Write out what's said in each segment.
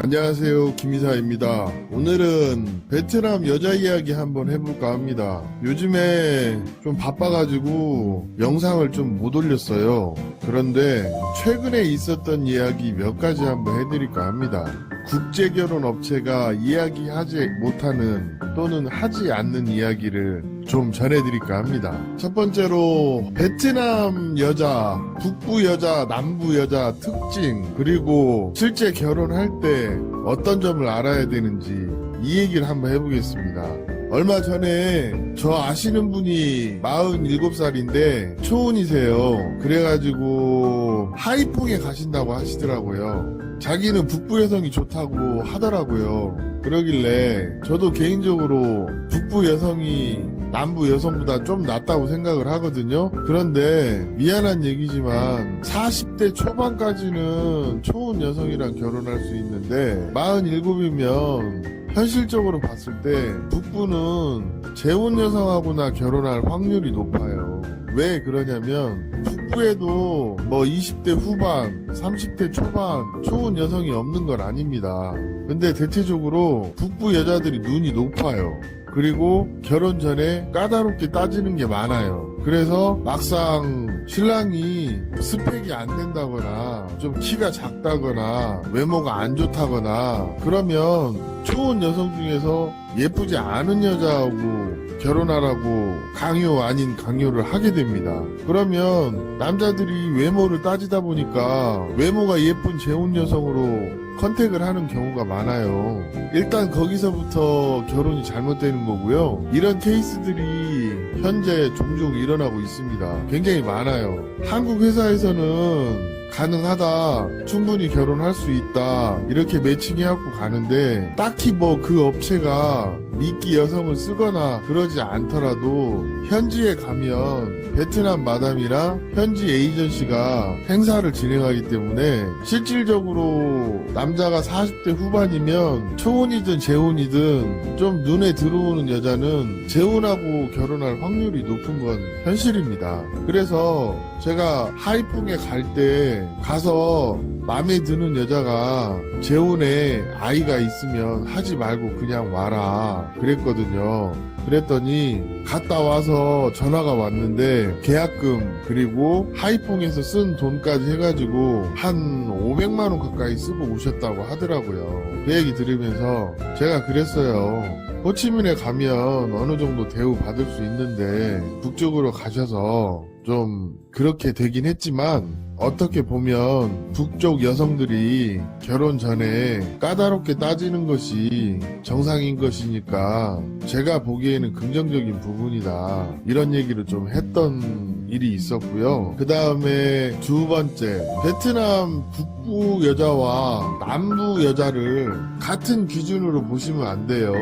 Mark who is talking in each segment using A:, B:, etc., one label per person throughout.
A: 안녕하세요, 김이사입니다. 오늘은 베트남 여자 이야기 한번 해볼까 합니다. 요즘에 좀 바빠가지고 영상을 좀 못 올렸어요. 그런데 최근에 있었던 이야기 몇 가지 한번 해드릴까 합니다. 국제결혼 업체가 이야기하지 못하는 또는 하지 않는 이야기를 좀 전해드릴까 합니다. 첫 번째로 베트남 여자, 북부 여자, 남부 여자 특징, 그리고 실제 결혼할 때 어떤 점을 알아야 되는지 이 얘기를 한번 해보겠습니다. 얼마 전에 저 아시는 분이 47살인데 초혼이세요. 그래가지고 하이퐁에 가신다고 하시더라고요. 자기는 북부 여성이 좋다고 하더라고요. 그러길래 저도 개인적으로 북부 여성이 남부 여성보다 좀 낫다고 생각을 하거든요. 그런데 미안한 얘기지만 40대 초반까지는 초혼 여성이랑 결혼할 수 있는데 47이면 현실적으로 봤을 때 북부는 재혼 여성하고나 결혼할 확률이 높아요. 왜 그러냐면 북부에도 뭐 20대 후반, 30대 초반 초혼 여성이 없는 건 아닙니다. 근데 대체적으로 북부 여자들이 눈이 높아요. 그리고 결혼 전에 까다롭게 따지는 게 많아요. 그래서 막상 신랑이 스펙이 안 된다거나 좀 키가 작다거나 외모가 안 좋다거나 그러면 초혼 여성 중에서 예쁘지 않은 여자하고 결혼하라고 강요 아닌 강요를 하게 됩니다. 그러면 남자들이 외모를 따지다 보니까 외모가 예쁜 재혼 여성으로 컨택을 하는 경우가 많아요. 일단 거기서부터 결혼이 잘못되는 거고요. 이런 케이스들이 현재 종종 일어나고 있습니다. 굉장히 많아요. 한국 회사에서는 가능하다, 충분히 결혼할 수 있다 이렇게 매칭해갖고 가는데 딱히 뭐 그 업체가 미끼 여성을 쓰거나 그러지 않더라도 현지에 가면 베트남 마담이랑 현지 에이전시가 행사를 진행하기 때문에 실질적으로 남자가 40대 후반이면 초혼이든 재혼이든 좀 눈에 들어오는 여자는 재혼하고 결혼할 확률이 높은 건 현실입니다. 그래서 제가 하이퐁에 갈 때 가서 마음에 드는 여자가 재혼에 아이가 있으면 하지 말고 그냥 와라 그랬거든요. 그랬더니 갔다 와서 전화가 왔는데 계약금 그리고 하이퐁에서 쓴 돈까지 해가지고 한 500만 원 가까이 쓰고 오셨다고 하더라고요. 그 얘기 들으면서 제가 그랬어요. 호치민에 가면 어느 정도 대우 받을 수 있는데 북쪽으로 가셔서 좀 그렇게 되긴 했지만 어떻게 보면 북쪽 여성들이 결혼 전에 까다롭게 따지는 것이 정상인 것이니까 제가 보기에는 긍정적인 부분이다 이런 얘기를 좀 했던 일이 있었고요. 그 다음에 두 번째, 베트남 북부 여자와 남부 여자를 같은 기준으로 보시면 안 돼요.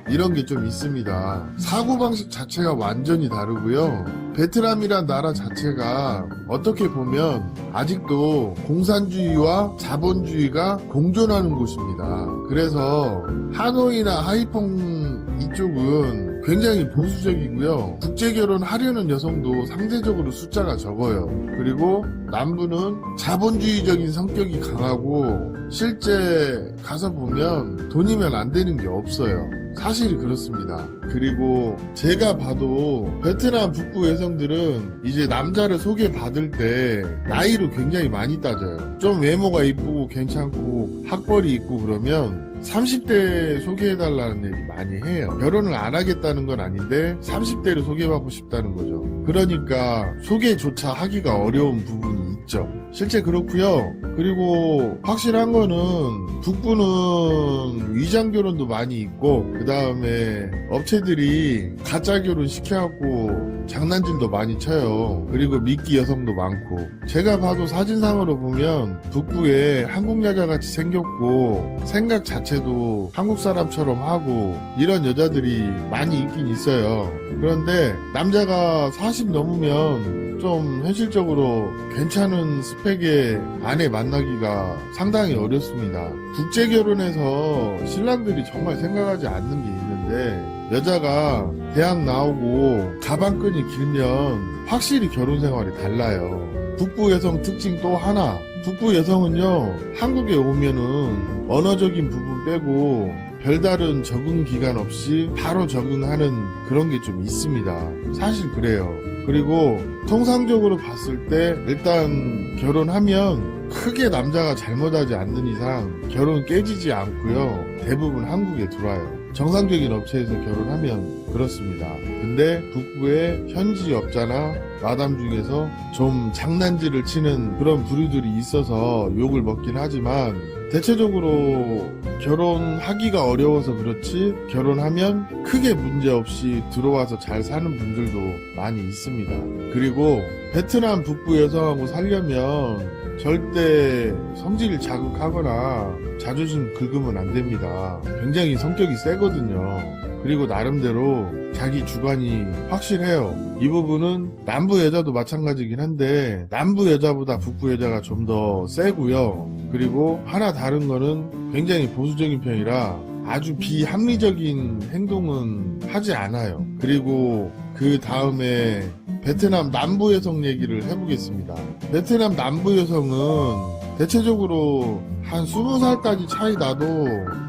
A: 이런 게 좀 있습니다. 사고방식 자체가 완전히 다르고요. 베트남이란 나라 자체가 어떻게 보면 아직도 공산주의와 자본주의가 공존하는 곳입니다. 그래서 하노이나 하이퐁 이쪽은 굉장히 보수적이고요. 국제결혼 하려는 여성도 상대적으로 숫자가 적어요. 그리고 남부는 자본주의적인 성격이 강하고 실제 가서 보면 돈이면 안 되는 게 없어요. 사실이 그렇습니다. 그리고 제가 봐도 베트남 북부 여성들은 이제 남자를 소개받을 때 나이로 굉장히 많이 따져요. 좀 외모가 이쁘고 괜찮고 학벌이 있고 그러면 30대 소개해달라는 얘기 많이 해요. 결혼을 안 하겠다는 건 아닌데 30대를 소개받고 싶다는 거죠. 그러니까 소개조차 하기가 어려운 부분이 있죠. 실제 그렇고요. 그리고 확실한 거는 북부는 위장결혼도 많이 있고 그 다음에 업체들이 가짜 결혼 시켜갖고 장난질도 많이 쳐요. 그리고 미끼 여성도 많고 제가 봐도 사진상으로 보면 북부에 한국 여자같이 생겼고 생각 자체도 한국 사람처럼 하고 이런 여자들이 많이 있긴 있어요. 그런데 남자가 40 넘으면 좀 현실적으로 괜찮은 스펙의 아내 만나기가 상당히 어렵습니다. 국제결혼에서 신랑들이 정말 생각하지 않는 게 있는데 여자가 대학 나오고 가방끈이 길면 확실히 결혼 생활이 달라요. 북부 여성 특징 또 하나. 북부 여성은요, 한국에 오면은 언어적인 부분 빼고 별다른 적응 기간 없이 바로 적응하는 그런 게 좀 있습니다. 사실 그래요. 그리고 통상적으로 봤을 때 일단 결혼하면 크게 남자가 잘못하지 않는 이상 결혼 깨지지 않고요. 대부분 한국에 들어와요. 정상적인 업체에서 결혼하면 그렇습니다. 근데 북부의 현지 업자나 마담 중에서 좀 장난질을 치는 그런 부류들이 있어서 욕을 먹긴 하지만 대체적으로 결혼하기가 어려워서 그렇지 결혼하면 크게 문제없이 들어와서 잘 사는 분들도 많이 있습니다. 그리고 베트남 북부 여성하고 살려면 절대 성질을 자극하거나 자존심 긁으면 안 됩니다. 굉장히 성격이 세거든요. 그리고 나름대로 자기 주관이 확실해요. 이 부분은 남부 여자도 마찬가지긴 한데 남부 여자보다 북부 여자가 좀 더 세고요. 그리고 하나 다른 거는 굉장히 보수적인 편이라 아주 비합리적인 행동은 하지 않아요. 그리고 그 다음에 베트남 남부 여성 얘기를 해보겠습니다. 베트남 남부 여성은 대체적으로 한 20살까지 차이 나도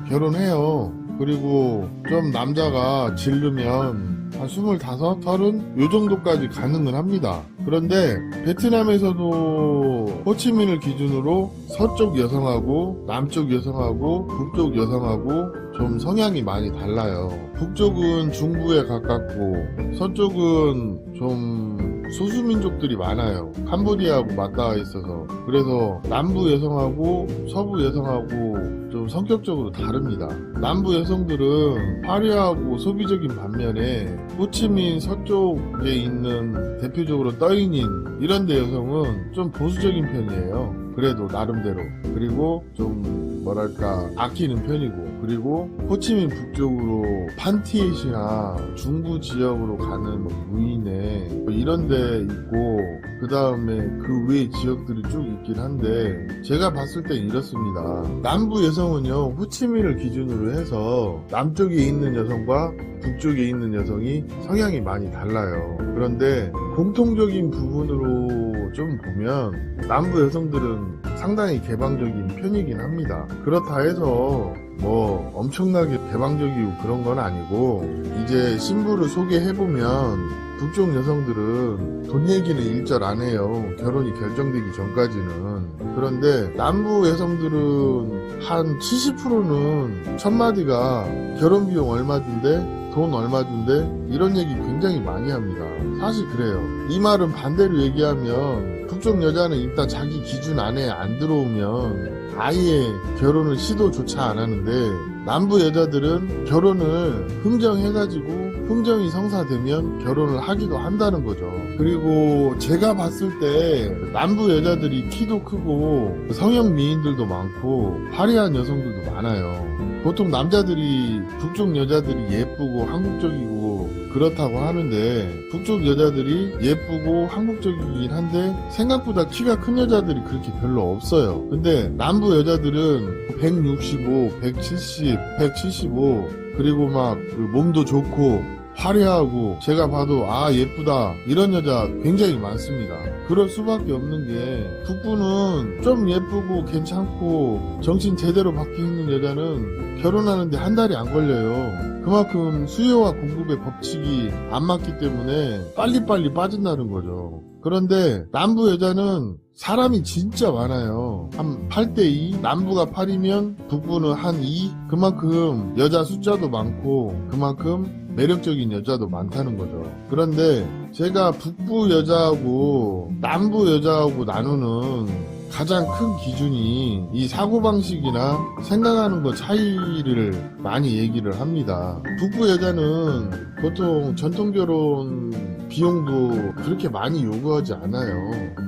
A: 결혼해요. 그리고 좀 남자가 질르면 한 25, 30 요 정도까지 가능은 합니다. 그런데 베트남에서도 호치민을 기준으로 서쪽 여성하고 남쪽 여성하고 북쪽 여성하고 좀 성향이 많이 달라요. 북쪽은 중부에 가깝고 서쪽은 좀 소수민족들이 많아요. 캄보디아하고 맞닿아 있어서. 그래서 남부 여성하고 서부 여성하고 좀 성격적으로 다릅니다. 남부 여성들은 화려하고 소비적인 반면에 호치민 서쪽에 있는 대표적으로 떠이닌 이런 데 여성은 좀 보수적인 편이에요. 그래도 나름대로. 그리고 좀 뭐랄까 아끼는 편이고. 그리고 호치민 북쪽으로 판티에시나 중부 지역으로 가는 무이네 이런 데 있고 그 다음에 그 외 지역들이 쭉 있긴 한데 제가 봤을 땐 이렇습니다. 남부 여성은요 호치민을 기준으로 해서 남쪽에 있는 여성과 북쪽에 있는 여성이 성향이 많이 달라요. 그런데 공통적인 부분으로 좀 보면 남부 여성들은 상당히 개방적인 편이긴 합니다. 그렇다 해서 뭐 엄청나게 개방적이고 그런 건 아니고 이제 신부를 소개해보면 북쪽 여성들은 돈 얘기는 일절 안 해요. 결혼이 결정되기 전까지는. 그런데 남부 여성들은 한 70%는 첫마디가 결혼 비용 얼마 준대? 돈 얼마 준대? 이런 얘기 굉장히 많이 합니다. 사실 그래요. 이 말은 반대로 얘기하면 북쪽 여자는 일단 자기 기준 안에 안 들어오면 아예 결혼을 시도조차 안 하는데 남부 여자들은 결혼을 흥정해가지고 흥정이 성사되면 결혼을 하기도 한다는 거죠. 그리고 제가 봤을 때 남부 여자들이 키도 크고 성형 미인들도 많고 화려한 여성들도 많아요. 보통 남자들이 북쪽 여자들이 예쁘고 한국적이고 그렇다고 하는데 북쪽 여자들이 예쁘고 한국적이긴 한데 생각보다 키가 큰 여자들이 그렇게 별로 없어요. 근데 남부 여자들은 165, 170, 175 그리고 막 그 몸도 좋고 화려하고 제가 봐도 아 예쁘다 이런 여자 굉장히 많습니다. 그럴 수밖에 없는 게 북부는 좀 예쁘고 괜찮고 정신 제대로 박혀 있는 여자는 결혼하는데 한 달이 안 걸려요. 그만큼 수요와 공급의 법칙이 안 맞기 때문에 빨리빨리 빠진다는 거죠. 그런데 남부 여자는 사람이 진짜 많아요. 한 8대2, 남부가 8이면 북부는 한 2, 그만큼 여자 숫자도 많고 그만큼 매력적인 여자도 많다는 거죠. 그런데 제가 북부 여자하고 남부 여자하고 나누는 가장 큰 기준이 이 사고방식이나 생각하는 것 차이를 많이 얘기를 합니다. 북부 여자는 보통 전통결혼 비용도 그렇게 많이 요구하지 않아요.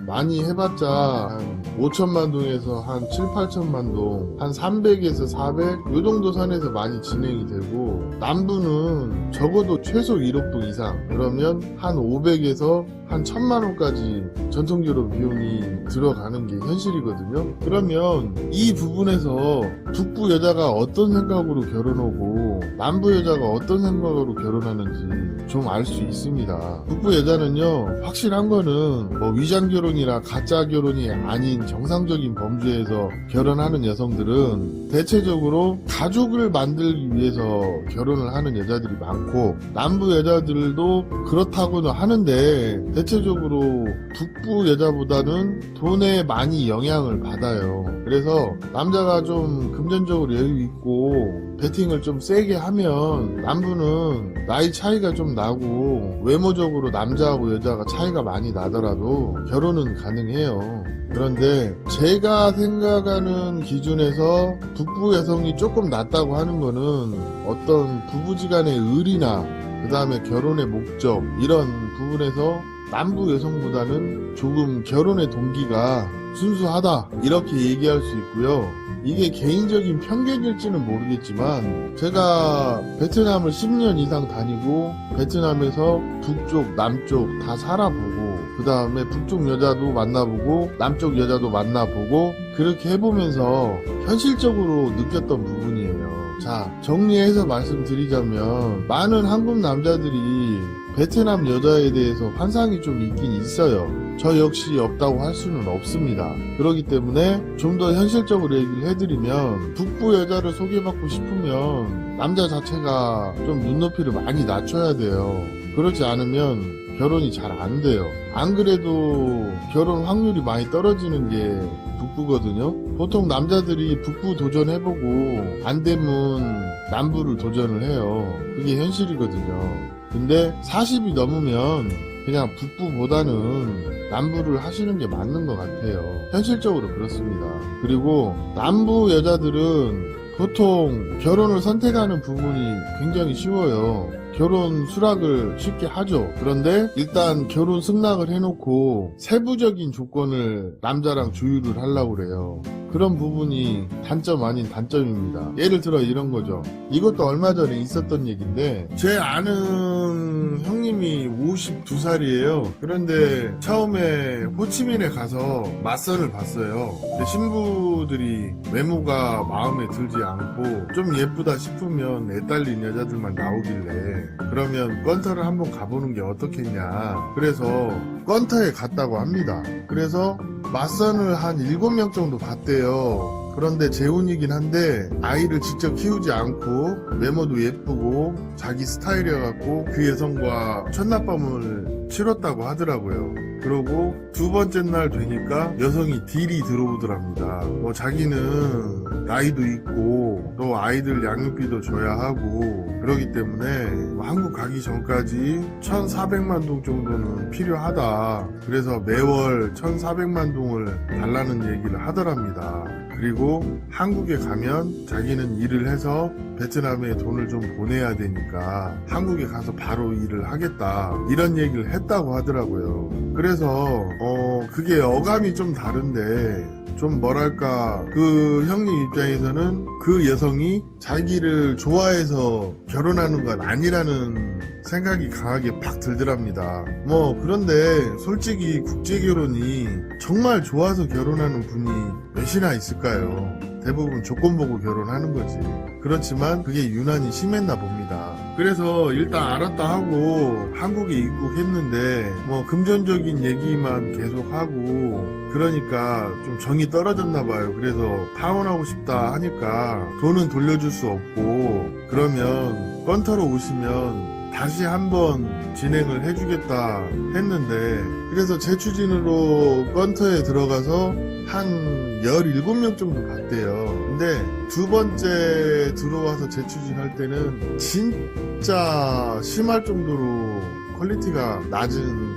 A: 많이 해봤자 한 5천만 동에서 한 7, 8천만 동, 한 300에서 400, 요 정도 선에서 많이 진행이 되고 남부는 적어도 최소 1억 동 이상, 그러면 한 500에서 한 1000만 원까지 전통결혼 비용이 들어가는 게 현실이거든요. 그러면 이 부분에서 북부 여자가 어떤 생각으로 결혼하고 남부 여자가 어떤 생각으로 결혼하는지 좀 알 수 있습니다. 북부 여자는요 확실한 거는 뭐 위장 결혼이 결혼이라 가짜 결혼이 아닌 정상적인 범주에서 결혼하는 여성들은 대체적으로 가족을 만들기 위해서 결혼을 하는 여자들이 많고, 남부 여자들도 그렇다고는 하는데 대체적으로 북부 여자보다는 돈에 많이 영향을 받아요. 그래서 남자가 좀 금전적으로 여유 있고 베팅을 좀 세게 하면 남부는 나이 차이가 좀 나고 외모적으로 남자하고 여자가 차이가 많이 나더라도 결혼은 가능해요. 그런데 제가 생각하는 기준에서 북부 여성이 조금 낫다고 하는 거는 어떤 부부지간의 의리나 그 다음에 결혼의 목적, 이런 부분에서 남부 여성보다는 조금 결혼의 동기가 순수하다, 이렇게 얘기할 수 있고요. 이게 개인적인 편견일지는 모르겠지만 제가 베트남을 10년 이상 다니고 베트남에서 북쪽, 남쪽 다 살아보고 그 다음에 북쪽 여자도 만나보고 남쪽 여자도 만나보고 그렇게 해보면서 현실적으로 느꼈던 부분이에요. 자, 정리해서 말씀드리자면 많은 한국 남자들이 베트남 여자에 대해서 환상이 좀 있긴 있어요. 저 역시 없다고 할 수는 없습니다. 그렇기 때문에 좀 더 현실적으로 얘기를 해드리면 북부 여자를 소개받고 싶으면 남자 자체가 좀 눈높이를 많이 낮춰야 돼요. 그렇지 않으면 결혼이 잘 안 돼요. 안 그래도 결혼 확률이 많이 떨어지는 게 북부거든요. 보통 남자들이 북부 도전해보고 안 되면 남부를 도전을 해요. 그게 현실이거든요. 근데 40이 넘으면 그냥 북부보다는 남부를 하시는 게 맞는 것 같아요. 현실적으로 그렇습니다. 그리고 남부 여자들은 보통 결혼을 선택하는 부분이 굉장히 쉬워요. 결혼 수락을 쉽게 하죠. 그런데 일단 결혼 승낙을 해놓고 세부적인 조건을 남자랑 조율을 하려고 그래요. 그런 부분이 단점 아닌 단점입니다. 예를 들어 이런 거죠. 이것도 얼마 전에 있었던 얘기인데 제 아는 형님이 52살이에요. 그런데 처음에 호치민에 가서 맞선을 봤어요. 근데 신부들이 외모가 마음에 들지 않고 좀 예쁘다 싶으면 애 딸린 여자들만 나오길래 그러면 건터를 한번 가보는 게 어떻겠냐. 그래서 건터에 갔다고 합니다. 그래서 맞선을 한 7명 정도 봤대요. 그런데 재혼이긴 한데 아이를 직접 키우지 않고 외모도 예쁘고 자기 스타일이어갖고 그 여성과 첫날밤을 치렀다고 하더라고요. 그러고 두 번째 날 되니까 여성이 딜이 들어오더랍니다. 뭐 자기는 나이도 있고 또 아이들 양육비도 줘야 하고 그러기 때문에 뭐 한국 가기 전까지 1,400만 동 정도는 필요하다. 그래서 매월 1,400만 동을 달라는 얘기를 하더랍니다. 그리고 한국에 가면 자기는 일을 해서 베트남에 돈을 좀 보내야 되니까 한국에 가서 바로 일을 하겠다, 이런 얘기를 했다고 하더라고요. 그래서 그게 어감이 좀 다른데 좀 뭐랄까, 그 형님 입장에서는 그 여성이 자기를 좋아해서 결혼하는 건 아니라는 생각이 강하게 팍 들더랍니다. 뭐 그런데 솔직히 국제결혼이 정말 좋아서 결혼하는 분이 몇이나 있을까요? 대부분 조건 보고 결혼하는 거지. 그렇지만 그게 유난히 심했나 봅니다. 그래서 일단 알았다 하고 한국에 입국했는데 뭐 금전적인 얘기만 계속 하고 그러니까 좀 정이 떨어졌나 봐요. 그래서 파혼하고 싶다 하니까 돈은 돌려줄 수 없고 그러면 건터로 오시면 다시 한번 진행을 해주겠다 했는데, 그래서 재추진으로 건터에 들어가서 한 17명 정도 봤대요. 근데 두 번째 들어와서 재추진할 때는 진짜 심할 정도로 퀄리티가 낮은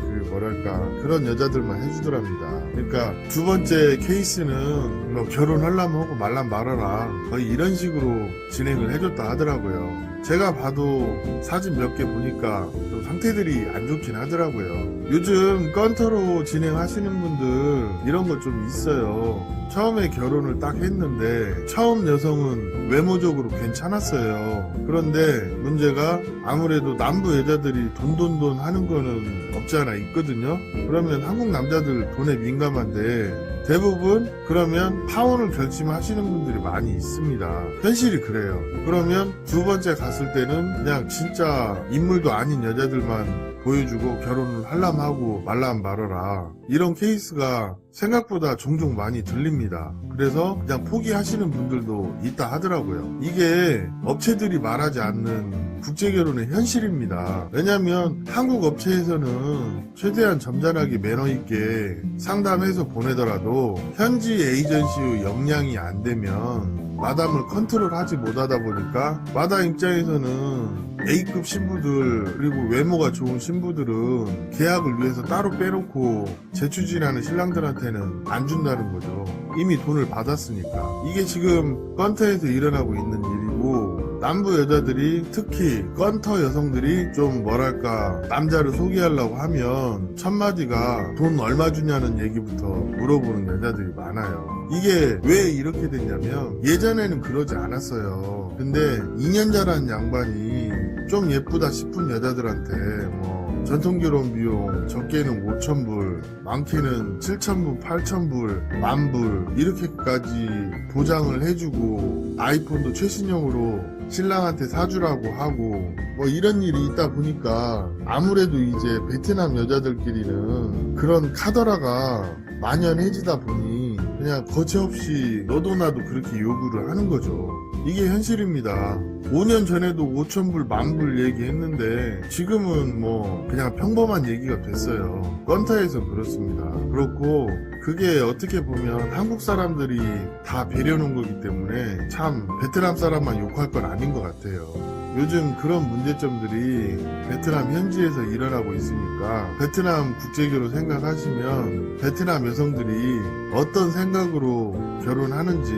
A: 그런 여자들만 해주더랍니다. 그러니까 두 번째 케이스는 뭐 결혼하려면 하고 말란 말아라, 거의 이런 식으로 진행을 해줬다 하더라고요. 제가 봐도 사진 몇 개 보니까 좀 상태들이 안 좋긴 하더라고요. 요즘 건터로 진행하시는 분들 이런 거 좀 있어요. 처음에 결혼을 딱 했는데 처음 여성은 외모적으로 괜찮았어요. 그런데 문제가 아무래도 남부 여자들이 돈 하는 거는 없지 않아 있거든요. 그러면 한국 남자들 돈에 민감한데 대부분 그러면 파혼을 결심하시는 분들이 많이 있습니다. 현실이 그래요. 그러면 두 번째 갔을 때는 그냥 진짜 인물도 아닌 여자들만 보여주고 결혼을 하려면 하고 말라면 말아라. 이런 케이스가 생각보다 종종 많이 들립니다. 그래서 그냥 포기하시는 분들도 있다 하더라고요. 이게 업체들이 말하지 않는 국제결혼의 현실입니다. 왜냐면 한국 업체에서는 최대한 점잖하게 매너 있게 상담해서 보내더라도 현지 에이전시의 역량이 안 되면 마담을 컨트롤하지 못하다 보니까 마담 입장에서는 A급 신부들 그리고 외모가 좋은 신부들은 계약을 위해서 따로 빼놓고 재추진하는 신랑들한테는 안 준다는 거죠. 이미 돈을 받았으니까. 이게 지금 건터에서 일어나고 있는 일이고, 남부 여자들이 특히 건터 여성들이 좀 뭐랄까 남자를 소개하려고 하면 첫 마디가 돈 얼마 주냐는 얘기부터 물어보는 여자들이 많아요. 이게 왜 이렇게 됐냐면 예전에는 그러지 않았어요. 근데 2년자라는 양반이 좀 예쁘다 싶은 여자들한테 뭐 전통결혼 비용 적게는 5,000불, 많게는 7,000불, 8,000불, 10,000불 이렇게까지 보장을 해주고 아이폰도 최신형으로 신랑한테 사주라고 하고 뭐 이런 일이 있다 보니까 아무래도 이제 베트남 여자들끼리는 그런 카더라가 만연해지다 보니 그냥 거체없이 너도 나도 그렇게 요구를 하는 거죠. 이게 현실입니다. 5년 전에도 5,000불, 10,000불 얘기했는데 지금은 뭐 그냥 평범한 얘기가 됐어요. 건타에서 그렇습니다. 그렇고 그게 어떻게 보면 한국 사람들이 다 배려놓은 거기 때문에 참 베트남 사람만 욕할 건 아닌 것 같아요. 요즘 그런 문제점들이 베트남 현지에서 일어나고 있으니까 베트남 국제결혼 생각하시면 베트남 여성들이 어떤 생각으로 결혼하는지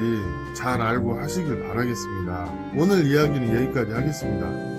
A: 잘 알고 하시길 바라겠습니다. 오늘 이야기는 여기까지 하겠습니다.